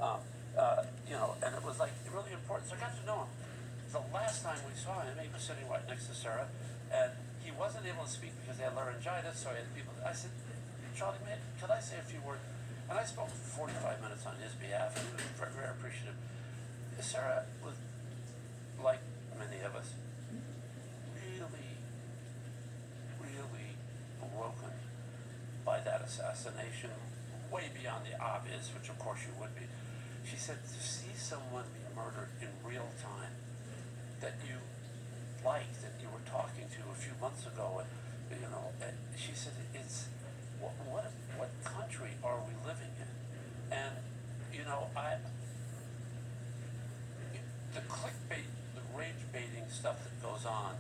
And it was like really important. So I got to know him. The last time we saw him, he was sitting right next to Sarah, and he wasn't able to speak because he had laryngitis. So he had people. I said, Charlie, man, could I say a few words? And I spoke for 45 minutes on his behalf, and he was very, very appreciative. Sarah was, like many of us, really, really broken by that assassination, way beyond the obvious, which of course you would be. She said, to see someone be murdered in real time that you liked, that you were talking to a few months ago, and she said, it's, what country are we living in? And, the clickbait, the rage baiting stuff that goes on,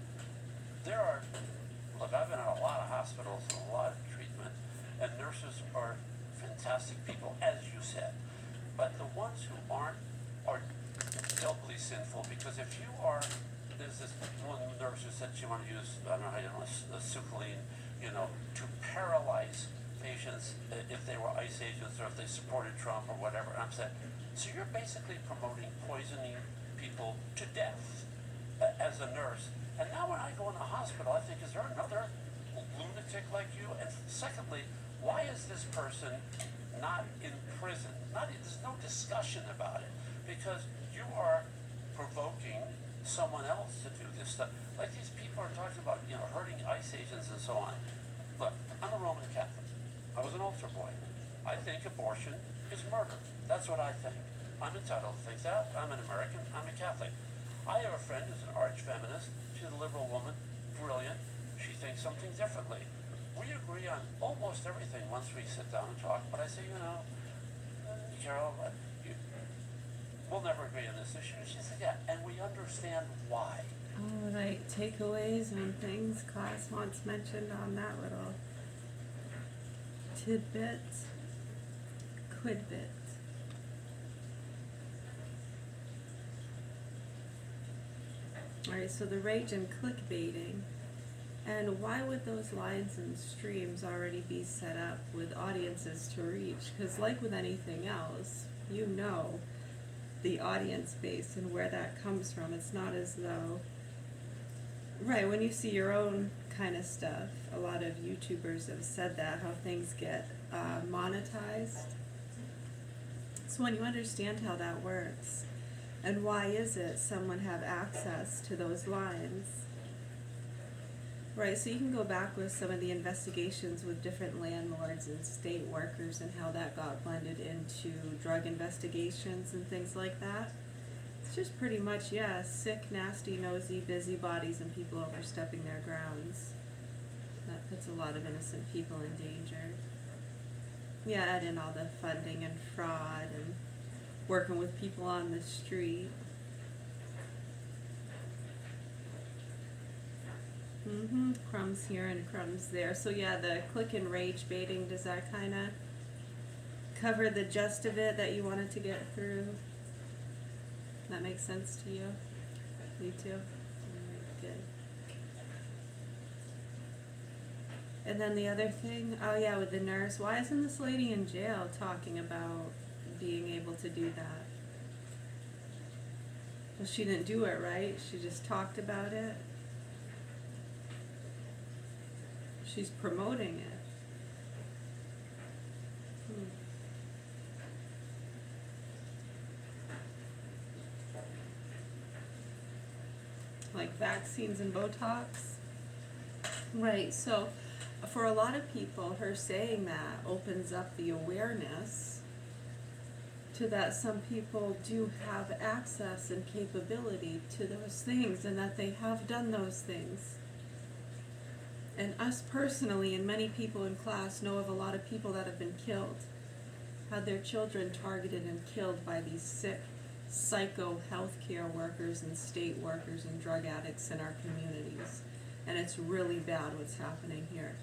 look, I've been in a lot of hospitals and a lot of treatment, and nurses are fantastic people, as you said. But the ones who aren't are doubly sinful, because if you are, there's this one nurse who said she wanted to use, I don't know how you know, succoline, to paralyze patients if they were ICE agents or if they supported Trump or whatever. And I'm saying, so you're basically promoting poisoning people to death as a nurse. And now when I go in the hospital, I think, is there another lunatic like you? And secondly, why is this person not in prison? There's no discussion about it, because you are provoking someone else to do this stuff. Like these people are talking about, hurting ICE agents and so on. Look, I'm a Roman Catholic. I was an altar boy. I think abortion is murder. That's what I think. I'm entitled to think that. I'm an American. I'm a Catholic. I have a friend who's an arch feminist. She's a liberal woman, brilliant. She thinks something differently. We agree on almost everything once we sit down and talk, but I say, Carol, we'll never agree on this issue. She said, yeah, and we understand why. Oh, like takeaways and things class wants mentioned on that little tidbit, quidbit. Alright, so the rage and clickbaiting. And why would those lines and streams already be set up with audiences to reach? Because like with anything else, the audience base and where that comes from. It's not as though, right, when you see your own kind of stuff, a lot of YouTubers have said that, how things get monetized. So when you understand how that works, and why is it someone have access to those lines? Right, so you can go back with some of the investigations with different landlords and state workers and how that got blended into drug investigations and things like that. It's just pretty much, sick, nasty, nosy, busybodies and people overstepping their grounds. That puts a lot of innocent people in danger. Yeah, add in all the funding and fraud and working with people on the street. Crumbs here and crumbs there. So yeah, the click and rage baiting, does that kind of cover the gist of it that you wanted to get through? That makes sense to you? Me too? Alright, good. And then the other thing, with the nurse, why isn't this lady in jail talking about being able to do that? Well, she didn't do it, right? She just talked about it. She's promoting it. Like vaccines and Botox? Right, so for a lot of people, her saying that opens up the awareness to that some people do have access and capability to those things and that they have done those things. And us personally, and many people in class, know of a lot of people that have been killed, had their children targeted and killed by these sick, psycho healthcare workers and state workers and drug addicts in our communities. And it's really bad what's happening here.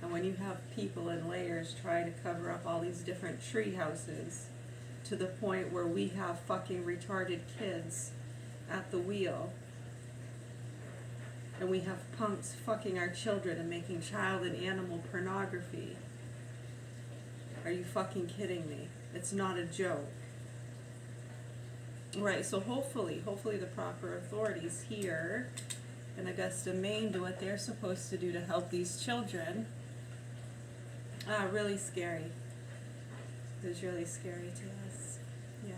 And when you have people in layers trying to cover up all these different tree houses to the point where we have fucking retarded kids at the wheel, and we have punks fucking our children and making child and animal pornography. Are you fucking kidding me? It's not a joke. Right, so hopefully the proper authorities here in Augusta, Maine do what they're supposed to do to help these children. Really scary. It was really scary to us. Yeah.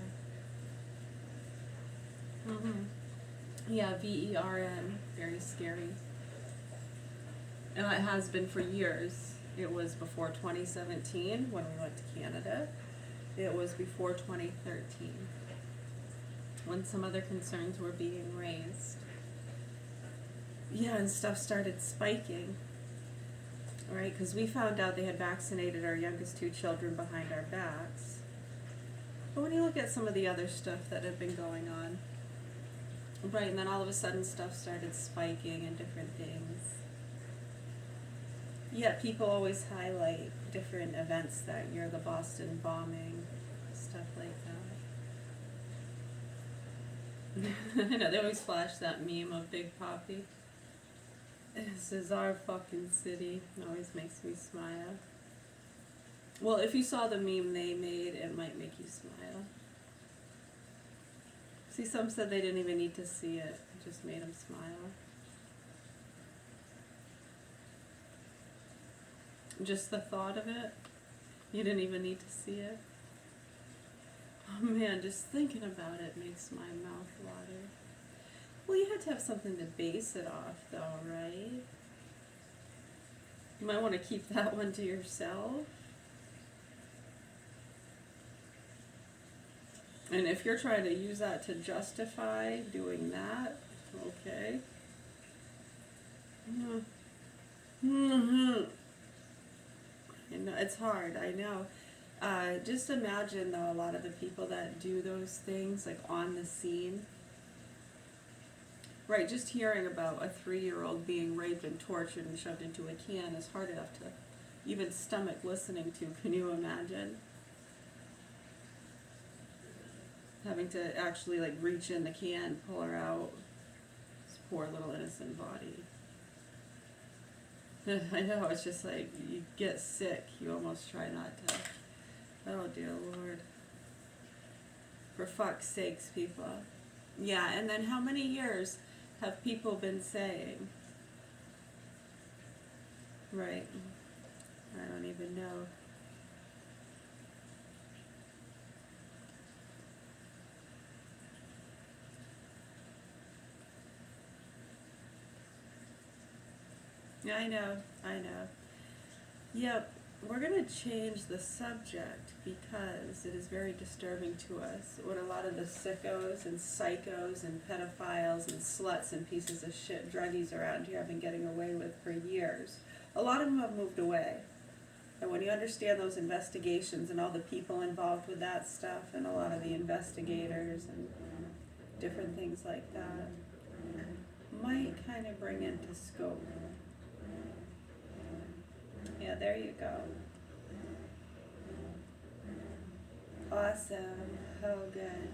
Yeah, VERN, very scary. And it has been for years. It was before 2017 when we went to Canada. It was before 2013 when some other concerns were being raised. Yeah, and stuff started spiking, right? Because we found out they had vaccinated our youngest 2 children behind our backs. But when you look at some of the other stuff that had been going on, right, and then all of a sudden stuff started spiking and different things. Yeah, people always highlight different events that year, the Boston bombing, stuff like that. I know, they always flash that meme of Big Poppy. This is our fucking city. It always makes me smile. Well, if you saw the meme they made, it might make you smile. See, some said they didn't even need to see it. It just made them smile. Just the thought of it, you didn't even need to see it. Oh man, just thinking about it makes my mouth water. Well, you had to have something to base it off though, right? You might want to keep that one to yourself. And if you're trying to use that to justify doing that, okay. I know, it's hard, I know. Just imagine though, a lot of the people that do those things, like on the scene. Right, just hearing about a 3-year-old being raped and tortured and shoved into a can is hard enough to even stomach listening to. Can you imagine? Having to actually like reach in the can, pull her out. This poor little innocent body. I know, it's just like, you get sick, you almost try not to. Oh dear Lord. For fuck's sakes, people. Yeah, and then how many years have people been saying? Right. I don't even know. Yeah, I know. Yep, we're going to change the subject because it is very disturbing to us what a lot of the sickos and psychos and pedophiles and sluts and pieces of shit druggies around here have been getting away with for years. A lot of them have moved away. And when you understand those investigations and all the people involved with that stuff and a lot of the investigators and different things like that, might kind of bring into scope. Yeah, there you go. Awesome. Oh, good.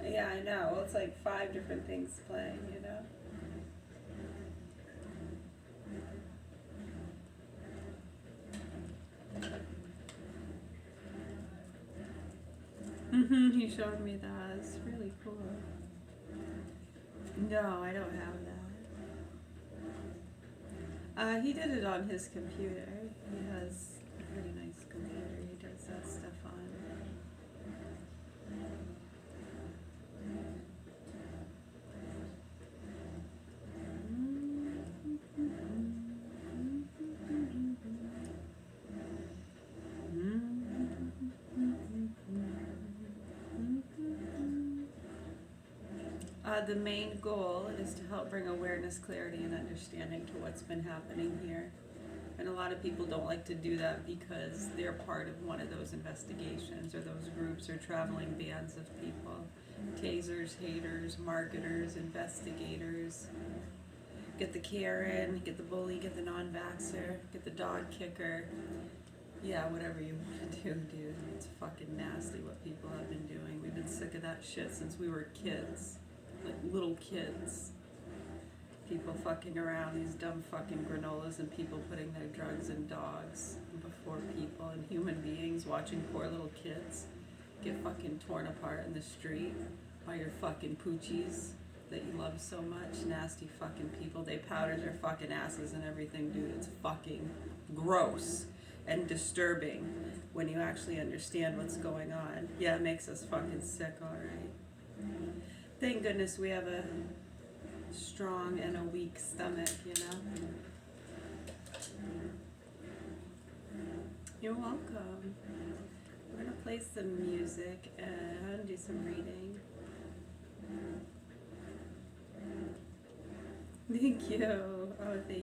Yeah, I know. Well, it's like 5 different things playing, you know? He showed me that. It's really cool. No, I don't have that. He did it on his computer. He has a pretty nice computer. He does that stuff on. The main goal is to help bring awareness, clarity, and understanding to what's been happening here. And a lot of people don't like to do that because they're part of one of those investigations or those groups or traveling bands of people. Tasers, haters, marketers, investigators. Get the Karen, get the bully, get the non-vaxxer, get the dog kicker. Yeah, whatever you want to do, dude. It's fucking nasty what people have been doing. We've been sick of that shit since we were kids. Like little kids. People fucking around, these dumb fucking granolas, and people putting their drugs in dogs before people and human beings, watching poor little kids. get fucking torn apart in the street by your fucking poochies that you love so much. Nasty fucking people. They powder their fucking asses and everything, dude. It's fucking gross and disturbing when you actually understand what's going on. Yeah, it makes us fucking sick, alright. Thank goodness we have a strong and a weak stomach, you know? You're welcome. We're gonna play some music and do some reading. Thank you. Oh, thank you.